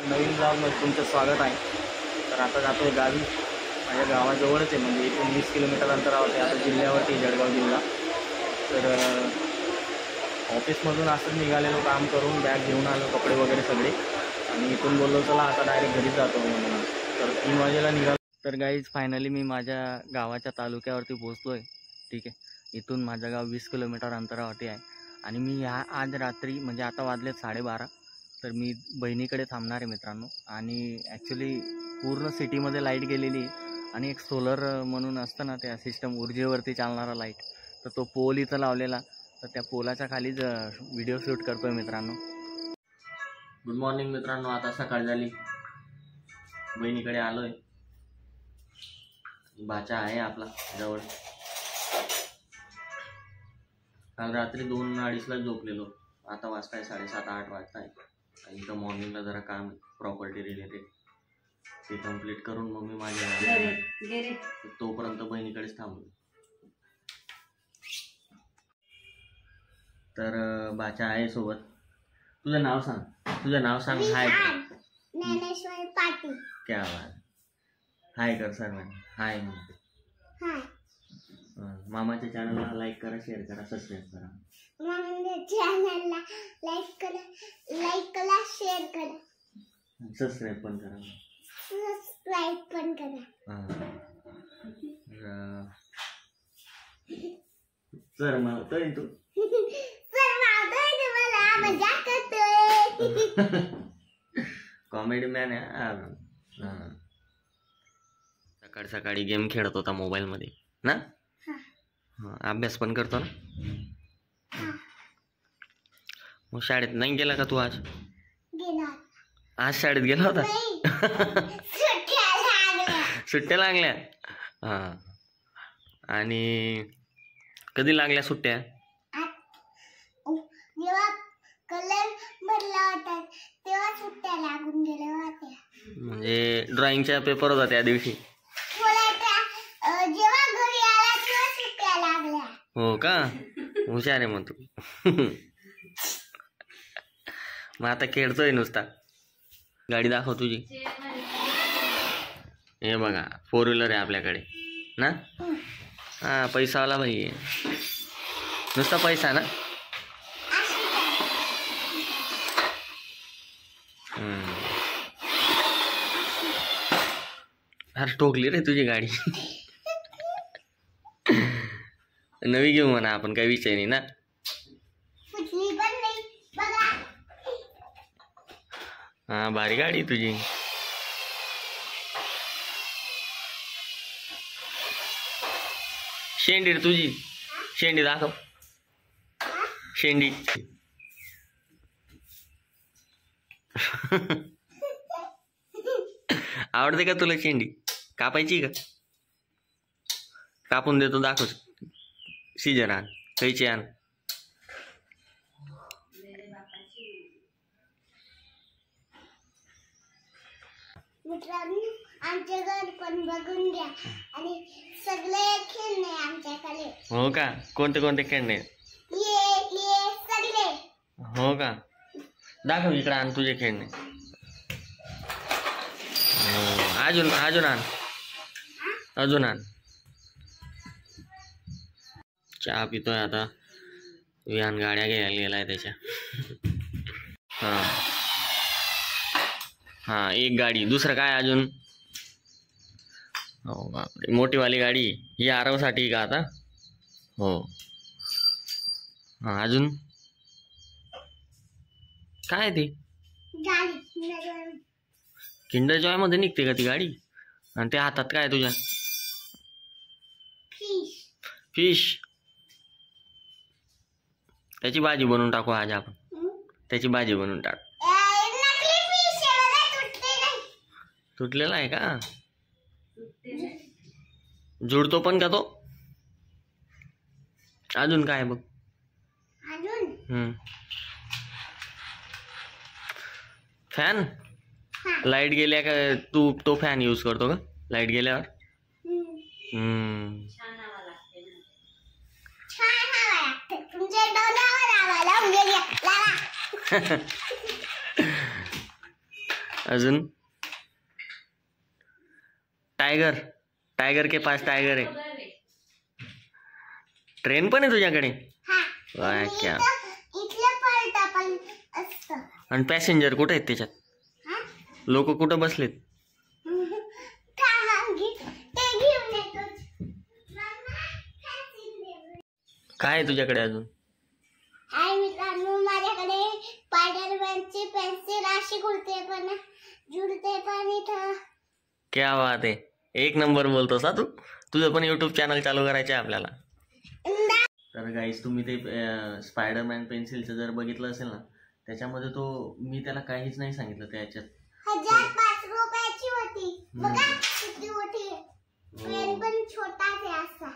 नवीन ब्लॉगमध्ये तुमचं स्वागत आहे। तर आता जातो आहे गावी, माझ्या गावाजवळच आहे, म्हणजे इथून 20 किलोमीटर अंतरावर आहे। आता जिल्ह्यावरती जळगाव जिल्हा। तर ऑफिसमधून असंच निघालेलो, काम करून बॅग घेऊन आलो, कपडे वगैरे सगळे, आणि इथून बोललो चला आता डायरेक्ट घरी जातो म्हणून। तर 3 वाजेला निघालो। तर गाईज फायनली मी माझ्या गावाच्या तालुक्यावरती पोहोचलो आहे। ठीक आहे, इथून माझं गाव 20 किलोमीटर अंतरावरती आहे। आणि मी आज रात्री म्हणजे आता वाजले 12:30, तर मी बहिणीकडे थांबणार आहे मित्रांनो। आणि ॲक्च्युली पूर्ण सिटीमध्ये लाईट गेलेली, आणि एक सोलर म्हणून असतं ना, त्या सिस्टम ऊर्जेवरती चालणारा लाईट, तर तो पोल इथं लावलेला, तर त्या पोलाच्या खालीच व्हिडिओ शूट करतो आहे मित्रांनो। गुड मॉर्निंग मित्रांनो, आता सकाळ झाली, बहिणीकडे आलो आहे। बाचा आहे आपला जवळ। काल रात्री 2-2:30ला झोपलेलो, आता वाजताय 7:30-8 वाजताय। आणि इथं मॉर्निंगला जरा काम प्रॉपर्टी रिलेटेड ते कंप्लीट करून मग मी माझ्या तोपर्यंत बहिणीकडेच थांबलो। तर बाचा आहे सोबत। तुझं नाव सांग, तुझं नाव सांग। हाय ज्ञानेश्वर पाटील। क्या बात, हाय कर सर। हाय म्हणते। मामाच्या चॅनलला लाईक करा, शेअर करा, सबस्क्राईब करा। मामाच्या चॅनलला लाईक करा, शेअर करा, सबस्क्राईब पण करा। सर मावतोय तू। कॉमेडी मॅन आहे। सकाळी सकाळी गेम खेळत होता मोबाईल मध्ये ना। अभ्यास पण करतो ना। मग शाळेत नाही गेला का तू आज? आज शाळेत गेला होता? सुट्ट्या लागल्या। हा, आणि कधी लागल्या सुट्ट्या? जेव्हा कलर भरला होता तेव्हा सुट्ट्या लागून गेल्या होत्या। म्हणजे ड्रॉइंगचा पेपर होता त्या दिवशी? जेव्हा घरी आला तेव्हा सुट्ट्या लागल्या। हो का, हुशार आहे मग तू। मग आता खेळतोय नुसता। गाडी दाखव तुझी। हे बघा, 4 व्हीलर आहे आपल्याकडे ना। हा, पैसावाला भाई आहे, नुसता पैसा ना। अरे ठोकली रे तुझी गाडी। नवी घेऊ म्हणा आपण, काही विषय नाही ना। हा, भारी गाडी तुझी। शेंडी रे तुझी, शेंडी दाखव, शेंडी। आवडते का तुला शेंडी? कापायची का? कापून देतो, दाखव। सीजर आण, कैची आण। मित्रांनो, आमचे घर पण बघून घ्या, आणि सगळे खेळणे आमच्याकडे। हो का, कोणते कोणते खेळणे? सगळे। हो का, दाखव इकडे, आण तुझे खेळणे। अजून अजून आण, अजून आण। चहा पितोय आता, विहान गाड्या घ्यायला गेलाय त्याच्या। हा हा, एक गाडी, दुसरं काय अजून? हो बापरे, मोठीवाली गाडी ही आरवसाठी का आता? हो। हा, अजून काय ती? किंडर जॉय मध्ये निघते का ती गाडी? आणि त्या हातात काय तुझ्या? फिश। त्याची भाजी बनवून टाकू आज आपण, त्याची भाजी बनवून टाक। तुटलेला आहे का? जुडतो पण का तो? अजून काय बघ? फॅन? लाईट गेल्या का तू तो फॅन यूज करतो का लाईट गेल्यावर? अजून टायगर, टायगर के पास टायगर आहे. ट्रेन पण आहे तुझ्याकडे? हा. वाह क्या. इथलं पळता पण असतं. आणि पॅसेंजर कुठे आहेत त्याच्यात? हा? लोक कुठं बसलेत? ते घेऊन येतो. काय आहे तुझ्याकडे अजून? हाय मित्रांनो, माझ्याकडे स्पायडरमॅनची पेन्सिल अशी जुळते पण इथं. क्या बात आहे, एक नंबर बोलतोस हा तू. तुझं पण युट्यूब चॅनल चालू करायचं आहे आपल्याला. तर गाईस, तुम्ही ते स्पायडरमॅन पेन्सिलचं जर बघितलं असेल ना, त्याच्यामध्ये तो मी त्याला काहीच नाही सांगितलं त्याच्यात. 1005 रुपयाची होती बघा, किती मोठी आहे. पेन पण छोटाच आहे असा.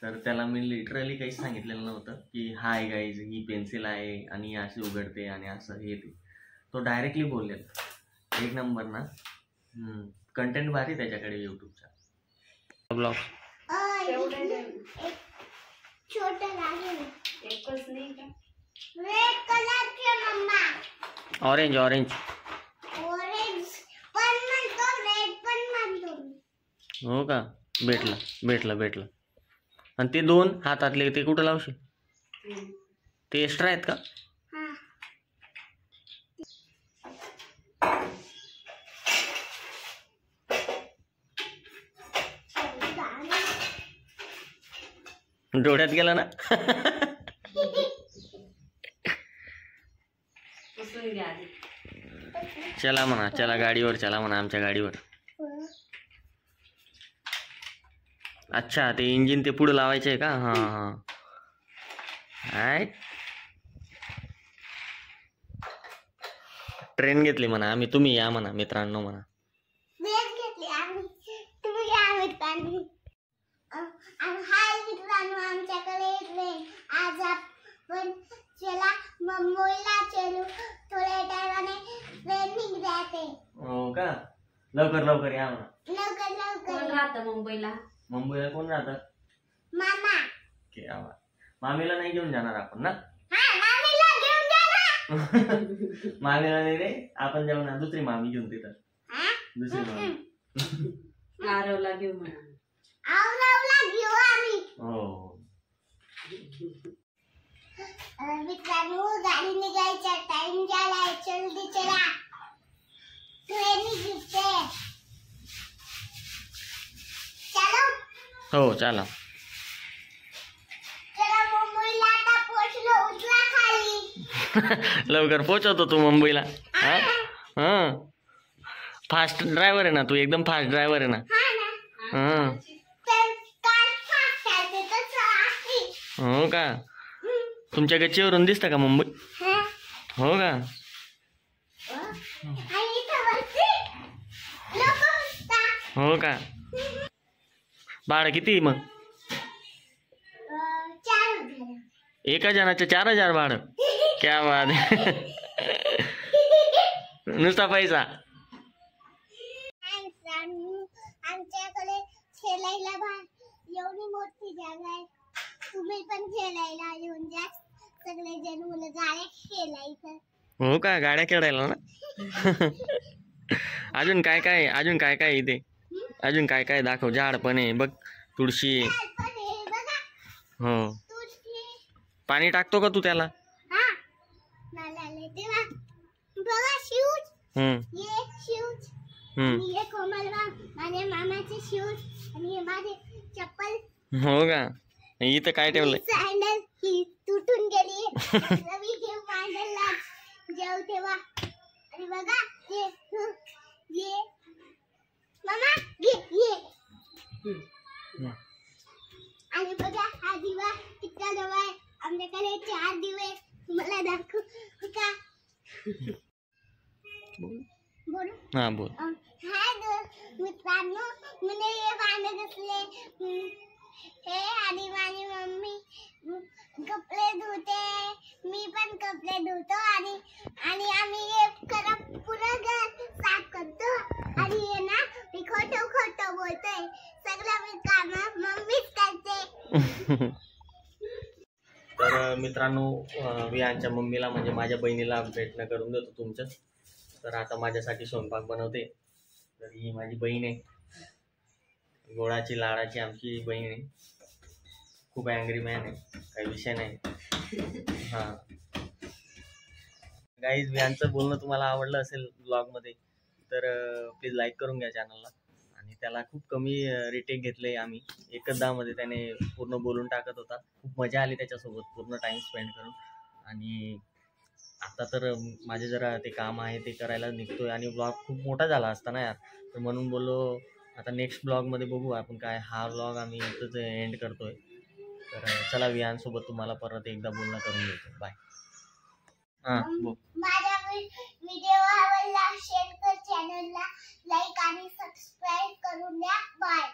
तर त्याला मी लिटरली काहीच सांगितलेलं नव्हतं की हाय गाईज ही पेन्सिल आहे आणि अशी उघडते आणि असं हे ते. तो डायरेक्टली बोललेला. एक नंबर ना. कंटेंट भारी त्याच्याकडे यूट्यूबचा ब्लॉग. छोटा लागेल एकच नाही का. रेड कलरचे मम्मा. ऑरेंज ऑरेंज ऑरेंज पण म्हणतो, रेड पण म्हणतो. हो का. भेटलं भेटलं भेटलं. आणि ते 2 हातातले ते कुठं लावशील? ते एक्स्ट्रा आहेत का? डोळ्यात गेला ना. चला म्हणा, चला गाडीवर चला म्हणा, आमच्या गाडीवर. अच्छा, ते इंजिन ते पुढे लावायचं आहे का? हां हां. हाय, ट्रेन घेतली म्हणा आम्ही, तुम्ही या म्हणा मित्रांनो म्हणा. घेतली आम्ही, तुम्ही या मित्रांनो. हाय मित्रांनो, आमच्याकडे ट्रेन. आज आपण चला मुंबईला चलू. थोड्या टायमाने ट्रेन निघते. हो का. लवकर लवकर या म्हणा. लवकर लवकर. कोण राहतं मुंबईला? मुंबईला कोण राहतं? मामा. क्या बात. मामीला नाही घेऊन जाणार आपण ना? हा, मामीला घेऊन जा ना. मामीला नाही रे, आपण जाऊ ना. दुसरी मामी घेऊन तिथं. दुसरी मामी. आरवला घेऊ म्हणा. आवरावला घेऊ आम्ही. हो. मित्रांनो, गाडी निघायचा टाइम झालाय. जल्दी चला, ट्रेन निघते. चलो. हो चला. चला मुंबईला आता पोहोचलो. उतरा खाली. लवकर पोहोचवतो तू मुंबईला. हा हा. फास्ट ड्रायव्हर आहे ना तू, एकदम फास्ट ड्रायव्हर आहे ना. हा ना. हा. तर काय फास्ट आहे ते तसं आहे. हो का. तुमच्या गच्चीवरून दिसतं का मुंबई? हा. हो का. आणि इथं वरती लोकं बसतात. हो का. भाडं किती मग? 4,000. एका जणाचं 4,000 भाडं. क्या बात आहे. नुसता पैसा. आमच्याकडे खेळायला एवढी मोठी जागा आहे. तुम्ही पण खेळायला येऊन जा. सगळे जण मुलं गाड्या खेळायचं. हो का. गाड्या खेळायला ना. अजून काय काय, अजून काय काय इथे, अजून काय काय दाखव. झाड पण आहे बघ, तुळशी. हो. पाणी टाकतो का तू त्याला? बघा शूज. ये शूज. हे कोमल माझ्या मामाचे शूज आणि हे माझे चप्पल. हो का. इथं काय ठेवलंय? सॅन्डल ही तुटून गेली. रवी घेऊ सॅन्डलला जाऊ तेव्हा. आणि बघा ये मामा ये. आणि बघा हा दिवा किती जवळ आहे. आमच्याकडे 4 दिवे. तुम्हाला दाखवू का? बोलू. हा बोल. हाय मित्रांनो, म्हणजे हे भांडे घासले. हे आणि माझी मम्मी कपडे धुते. मी पण कपडे धुतो. आणि आम्ही हे पुरं घर साफ करतो. आणि हे ना मी खोटं बोलतोय. सगळं मी काम मम्मीच करते. तर मित्रांनो, विहानच्या मम्मीला म्हणजे माझ्या बहिणीला भेटणं करून देतो तुमचं. तर आता माझ्यासाठी स्वयंपाक बनवते. तर ही माझी बहीण आहे, गोळाची लाडाची आमची बहीण आहे. खूप अँग्री मॅन आहे, काही विषय नाही. हां गाईज, यांचं बोलणं तुम्हाला आवडलं असेल ब्लॉगमध्ये तर प्लीज लाईक करून घ्या चॅनलला. आणि त्याला खूप कमी रिटेक घेतले आम्ही, 1-10 मध्ये त्याने पूर्ण बोलून टाकत होता. खूप मजा आली त्याच्यासोबत पूर्ण टाइम स्पेंड करून. आणि आता तर माझे जरा ते काम आहे ते करायला निघतोय आणि ब्लॉग खूप मोठा झाला असता ना यार, तर म्हणून बोललो आता नेक्स्ट ब्लॉगमध्ये बघू आपण काय. हा ब्लॉग आम्ही इथंच एंड करतोय. तर चला विहानसोबत तुम्हाला परत एकदा बोलणं करून देतो. बाय. हां बोल. माझ्या व्हिडिओ आवडला, शेअर कर, चॅनलला लाईक आणि सबस्क्राईब करून द्या. बाय.